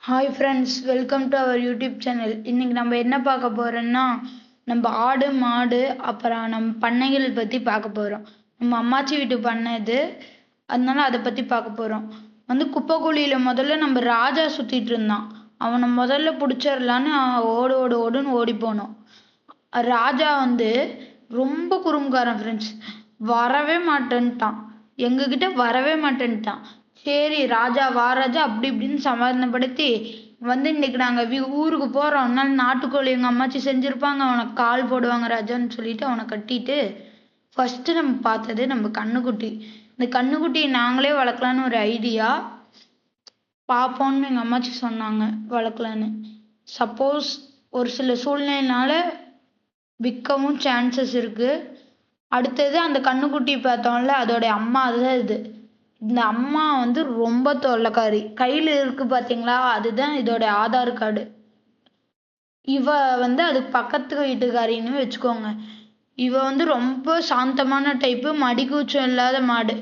Hi friends, welcome to our YouTube channel. இன்றைக்கி நம்ம என்ன பார்க்க போகிறோன்னா, நம்ம ஆடு மாடு அப்புறம் நம்ம பண்ணைகள் பற்றி பார்க்க போகிறோம். நம்ம அம்மாச்சி வீட்டு பண்ணை இது, அதனால அதை பற்றி பார்க்க போகிறோம். குப்பை குழியில் முதல்ல நம்ம ராஜா சுற்றிட்டு இருந்தான். அவனை முதல்ல பிடிச்சிடலான்னு ஓடு ஓடு ஓடுன்னு ஓடி போனோம். ராஜா ரொம்ப குறும்புக்காரன் ஃப்ரெண்ட்ஸ். வரவே மாட்டேன்ட்டான், எங்ககிட்ட வரவே மாட்டேன்ட்டான். சரி ராஜா வா ராஜா அப்படி இப்படின்னு சமாதானப்படுத்தி இன்னைக்கு நாங்கள் ஊருக்கு போகிறோம், அதனால நாட்டுக்கோழி எங்கள் அம்மாச்சி செஞ்சுருப்பாங்க, அவனுக்கு கால் போடுவாங்க ராஜான்னு சொல்லிட்டு அவனை கட்டிட்டு ஃபஸ்ட்டு நம்ம பார்த்தது நம்ம கண்ணுக்குட்டி. இந்த கண்ணுக்குட்டியை நாங்களே வளர்க்கலான்னு ஒரு ஐடியா பார்ப்போன்னு எங்கள் அம்மாச்சி சொன்னாங்க வளர்க்கலான்னு. சப்போஸ் ஒரு சில சூழ்நிலையினால விற்கவும் சான்சஸ் இருக்குது. அடுத்தது அந்த கண்ணுக்குட்டி பார்த்தோம்ல, அதோடைய அம்மா அதுதான் இது. இந்த அம்மா ரொம்ப தொல்லைக்காரி. கையில் இருக்கு பார்த்தீங்களா, அதுதான் இதோட ஆதார் கார்டு. இவ அதுக்கு பக்கத்து வீட்டுக்காரின்னு வச்சுக்கோங்க. இவ ரொம்ப சாந்தமான டைப்பு, மடிக்கூச்சம் இல்லாத மாடு.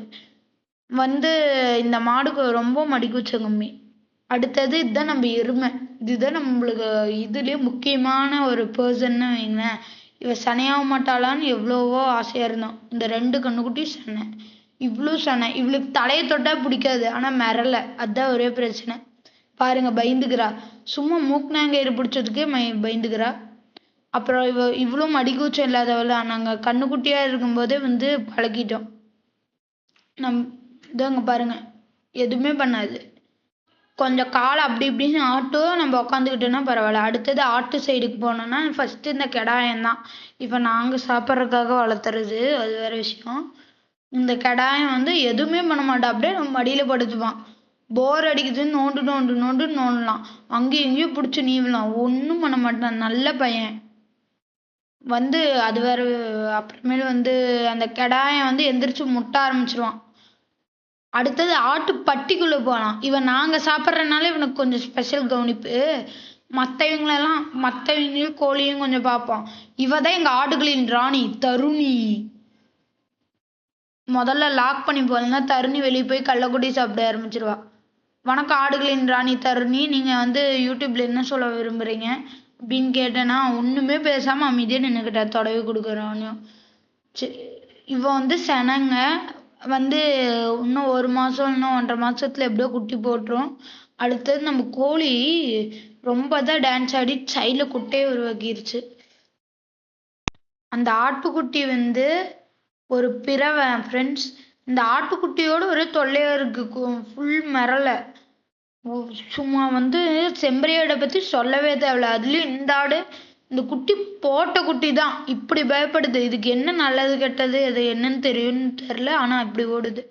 இந்த மாடுக்கு ரொம்ப மடிக்கூச்சம் கம்மி. அடுத்தது இதுதான் நம்ம எருமை. இதுதான் நம்மளுக்கு இதுலேயே முக்கியமான ஒரு பர்சன்னு வைங்களேன். இவ சனையாக மாட்டாளான்னு எவ்வளவோ ஆசையாக இருந்தோம். இந்த 2 கண்ணுக்குட்டி சனை. இவ்வளோ சனை. இவளுக்கு தலையை தொட்டா பிடிக்காது, ஆனால் மிரல, அதுதான் ஒரே பிரச்சனை. பாருங்க பயந்துக்கிறா. சும்மா மூக்குனாங்கயிறு பிடிச்சதுக்கே பயந்துக்கிறா. அப்புறம் இவ்வளோ மடிக்கூச்சம் இல்லாதவள நாங்கள் கண்ணுக்குட்டியாக இருக்கும்போதே பழகிட்டோம். இதாங்க பாருங்க, எதுவுமே பண்ணாது. கொஞ்சம் காலை அப்படி இப்படின்னு ஆட்டும், நம்ம உக்காந்துக்கிட்டோன்னா பரவாயில்ல. அடுத்தது ஆட்டு சைடுக்கு போனோன்னா ஃபஸ்ட்டு இந்த கெடாயம்தான். இப்போ நாங்கள் சாப்பிட்றதுக்காக வளர்த்துறது, அது வேறு விஷயம். இந்த கெடாயம் எதுவுமே பண்ண மாட்டான், அப்படியே நம்ம மடியில் படுத்துப்பான். போர் அடிக்குதுன்னு நோண்டு நோண்டு நோண்டு நோண்டலாம், அங்கேயும் இங்கேயும் பிடிச்சி நீவலாம், ஒன்றும் பண்ண மாட்டான். நல்ல பையன். அது வேறு. அப்புறமேலு அந்த கெடாயம் எந்திரிச்சு முட்ட ஆரம்பிச்சிருவான். அடுத்தது ஆட்டு பட்டிக்குள்ளே போகலாம். இவன் நாங்கள் சாப்பிட்றதுனால இவனுக்கு கொஞ்சம் ஸ்பெஷல் கவனிப்பு. மற்றவங்களையும் கோழியும் கொஞ்சம் பார்ப்பான். இவ தான் எங்கள் ஆடுகளின் ராணி தருணி. முதல்ல லாக் பண்ணி போகலன்னா தருணி வெளியே போய் கள்ளக்குடி சாப்பிட ஆரம்பிச்சிருவா. வணக்கம் ஆடுகளின் ராணி தருணி, நீங்கள் யூடியூப்ல என்ன சொல்ல விரும்புகிறீங்க அப்படின்னு கேட்டேன்னா ஒன்றுமே பேசாமல் அமைதியாக நின்றுக்கிட்டா, தொடவி கொடுக்குறோன்னு. இவ செனங்க இன்னும் 1 மாதம் இன்னும் 1.5 மாதத்துல எப்படியோ குட்டி போட்டுரும். அடுத்தது நம்ம கோழி ரொம்ப தான் டான்ஸ் ஆடி சைடில் குட்டையை உருவாக்கிருச்சு. அந்த ஆட்டுக்குட்டி ஒரு பிறவை ஃப்ரெண்ட்ஸ். இந்த ஆட்டுக்குட்டியோட ஒரே தொல்லையாக இருக்குது, ஃபுல் மிரலை. சும்மா செம்பரியாடை பற்றி சொல்லவே தேவையில்ல. அதுலேயும் இந்த ஆடு, இந்த குட்டி போட்ட குட்டி தான் இப்படி பயப்படுது. இதுக்கு என்ன நல்லது கெட்டது அது என்னன்னு தெரியும்னு தெரில, ஆனால் இப்படி ஓடுது.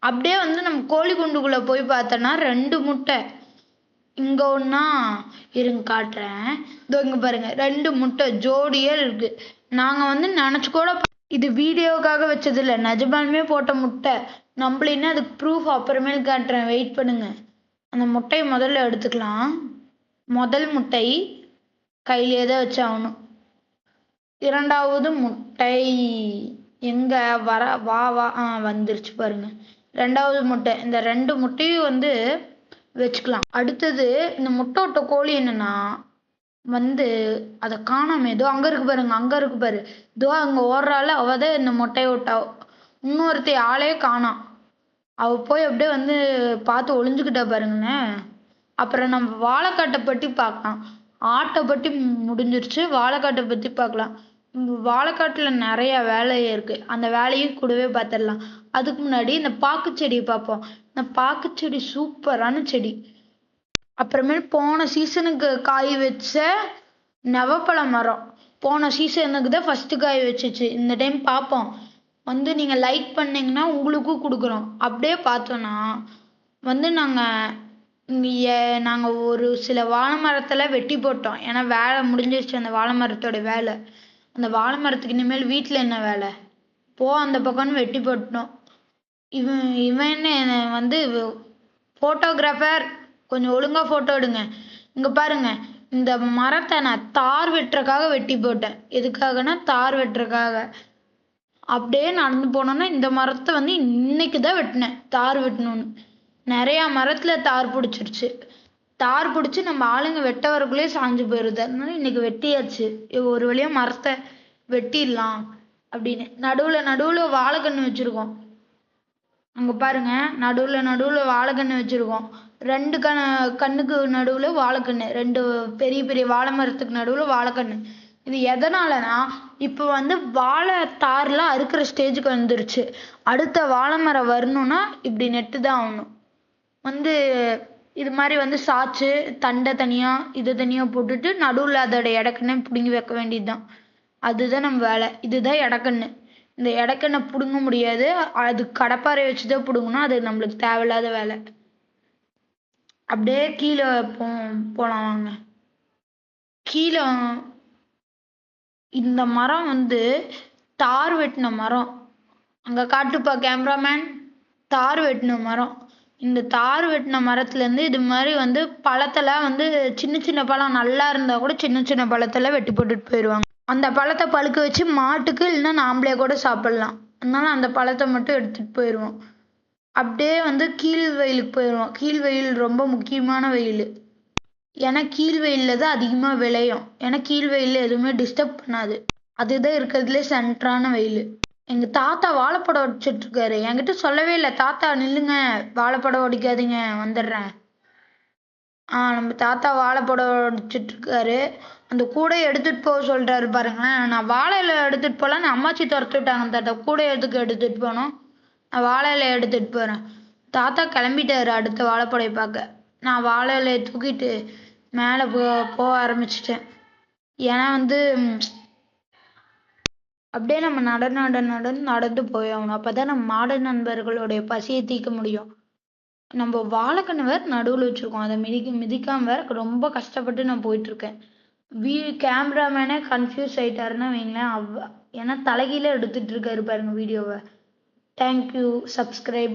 அப்படியே நம்ம கோழி குண்டுக்குள்ளே போய் பார்த்தோன்னா 2 முட்டை. இங்கே ஒன்றா இருங்க காட்டுறேன். இதோ இங்கே பாருங்க, 2 முட்டை ஜோடியாக இருக்குது. நாங்கள் நினச்சி கூட இது வீடியோவுக்காக வச்சது இல்லை, நிஜமாலுமே போட்ட முட்டை. நம்மளின்னா அதுக்கு ப்ரூஃப் அப்புறமேல் காட்டுறேன், வெயிட் பண்ணுங்க. அந்த முட்டையை முதல்ல எடுத்துக்கலாம். முதல் முட்டை கையிலே தான் வச்சாகணும். 2வது முட்டை எங்கே வா வந்துருச்சு பாருங்க. 2வது முட்டை. இந்த 2 முட்டையும் வச்சுக்கலாம். அடுத்தது இந்த முட்டை விட்ட கோழி என்னன்னா அதை காணாம, ஏதோ அங்கே இருக்கு பாருங்க, அங்கே இருக்கு பாரு, இதோ அங்கே ஓடுறாள். அவள் தான் இந்த முட்டையை விட்டா. இன்னொருத்தி ஆளே காணாம். அவள் போய் அப்படியே பார்த்து ஒளிஞ்சுக்கிட்டா பாருங்களேன். அப்புறம் நம்ம வாழைக்காட்டை பற்றி பார்க்கலாம். ஆட்டை பற்றி முடிஞ்சிருச்சு, வாழைக்காட்டை பற்றி பார்க்கலாம். வாழைக்காட்டில் நிறைய வேலை இருக்குது, அந்த வேலையும் கூடவே பார்த்துடலாம். அதுக்கு முன்னாடி இந்த பாக்கு செடியை பார்ப்போம். இந்த பாக்கு செடி சூப்பரான செடி. அப்புறமேல் போன சீசனுக்கு காய் வச்ச நவப்பழ மரம் போன சீசனுக்கு தான் ஃபஸ்ட்டு காய் வச்சிச்சு. இந்த டைம் பார்ப்போம். நீங்கள் லைக் பண்ணிங்கன்னா உங்களுக்கும் கொடுக்குறோம். அப்படியே பார்த்தோன்னா நாங்கள் ஒரு சில வாழை மரத்தில் வெட்டி போட்டோம். ஏன்னா வேலை முடிஞ்சிருச்சு அந்த வாழை மரத்தோட வேலை. அந்த வாழை மரத்துக்கு இனிமேல் வீட்டில் என்ன வேலை, அந்த பக்கம்னு வெட்டி போட்டோம். இவன் ஃபோட்டோகிராஃபர், கொஞ்சம் ஒழுங்காக ஃபோட்டோ எடுங்க. இங்கே பாருங்க, இந்த மரத்தை நான் தார் வெட்டுறதுக்காக வெட்டி போட்டேன். எதுக்காகனா தார் வெட்டுறதுக்காக. அப்படியே நடந்து போனோன்னா இந்த மரத்தை இன்னைக்கு தான் வெட்டினேன், தார் வெட்டணும்னு. நிறையா மரத்தில் தார் பிடிச்சிருச்சு. தார் பிடிச்சி நம்ம ஆளுங்க வெட்ட வரக்குள்ளே சாஞ்சு போயிருது. அதனால இன்னைக்கு வெட்டியாச்சு. ஒரு வழியா மரத்தை வெட்டிடலாம் அப்படின்னு. நடுவுல வாழைக்கன்று வச்சிருக்கோம். அங்க பாருங்க, நடுவுல வாழைக்கன்று வச்சிருக்கோம். 2 கண்ணுக்கு நடுவுல வாழைக்கன்று, 2 பெரிய பெரிய வாழை மரத்துக்கு நடுவுல வாழைக்கன்று. இது எதனாலனா இப்ப வாழை தார்ல அறுக்கிற ஸ்டேஜுக்கு வந்துருச்சு. அடுத்த வாழை மரம் வரணும்னா இப்படி நெட்டு தான் ஆகணும். இது மாதிரி சாய்ச்சு தண்டை தனியா இதை தனியா போட்டுட்டு நடுவுல அதோட இடக்கண்ணை பிடுங்கி வைக்க வேண்டியதுதான். அதுதான் நம்ம வேலை. இதுதான் இடக்கண்ணு. இந்த இடக்கண்ணை பிடுங்க முடியாது, அது கடப்பாரை வச்சுதான் பிடுங்கணும். அது நம்மளுக்கு தேவையில்லாத வேலை. அப்படியே கீழே போலாம் வாங்க. கீழே இந்த மரம் தார் வெட்டின மரம். அங்க காட்டுப்பா கேமராமேன். தார் வெட்டின மரம். இந்த தார் வெட்டின மரத்துல இருந்து இது மாதிரி பழத்தெல்லாம் சின்ன சின்ன பழம் நல்லா இருந்தா கூட சின்ன சின்ன பழத்தெல்லாம் வெட்டி போட்டுட்டு போயிடுவாங்க. அந்த பழத்தை பழுக்க வச்சு மாட்டுக்கு இல்லைன்னா நாமளே கூட சாப்பிடலாம். அதனால அந்த பழத்தை மட்டும் எடுத்துட்டு போயிடுவோம். அப்படியே கீழ் வெயிலுக்கு போயிடுவோம். கீழ் வெயில் ரொம்ப முக்கியமான வெயில். ஏன்னா கீழ் வெயில்ல தான் அதிகமா விளையும். ஏன்னா கீழ் வெயில்ல எதுவுமே டிஸ்டர்ப் பண்ணாது. அதுதான் இருக்கிறதுலே சென்டரான வெயில். எங்க தாத்தா வாழைப்படம் உடைச்சிட்டு இருக்காரு. என்கிட்ட சொல்லவே இல்லை. தாத்தா நில்லுங்க, வாழைப்படம் உடைக்காதீங்க, வந்துடுறேன். நம்ம தாத்தா வாழைப்படம் உடைச்சிட்டு இருக்காரு. அந்த கூடையை எடுத்துட்டு போக சொல்றாரு பாருங்களேன். நான் வாழை இலை எடுத்துட்டு போலான்னு அம்மாச்சி துரத்து விட்டாங்க. தாத்தா கூடை எதுக்கு எடுத்துட்டு போனோம்? நான் வாழை இலையை எடுத்துட்டு போறேன். தாத்தா கிளம்பிட்டாரு அடுத்த வாழைப்படையை பார்க்க. நான் வாழை இலையை தூக்கிட்டு மேலே போக ஆரம்பிச்சிட்டேன். ஏன்னா அப்படியே நம்ம நடந்து போயாகணும். அப்பதான் நம்ம மாடு நண்பர்களுடைய பசியை தீர்க்க முடியும். நம்ம வாழைக்கண்ணு வேற நடுவில் வச்சிருக்கோம். அதை மிதிக்காம வேற ரொம்ப கஷ்டப்பட்டு நான் போயிட்டு இருக்கேன். கேமராமேனே கன்ஃபியூஸ் ஆயிட்டாருன்னா வைங்களேன். ஏன்னா தலைகீழ எடுத்துட்டு இருக்காரு பாருங்க வீடியோவை. தேங்க்யூ. சப்ஸ்கிரைப்.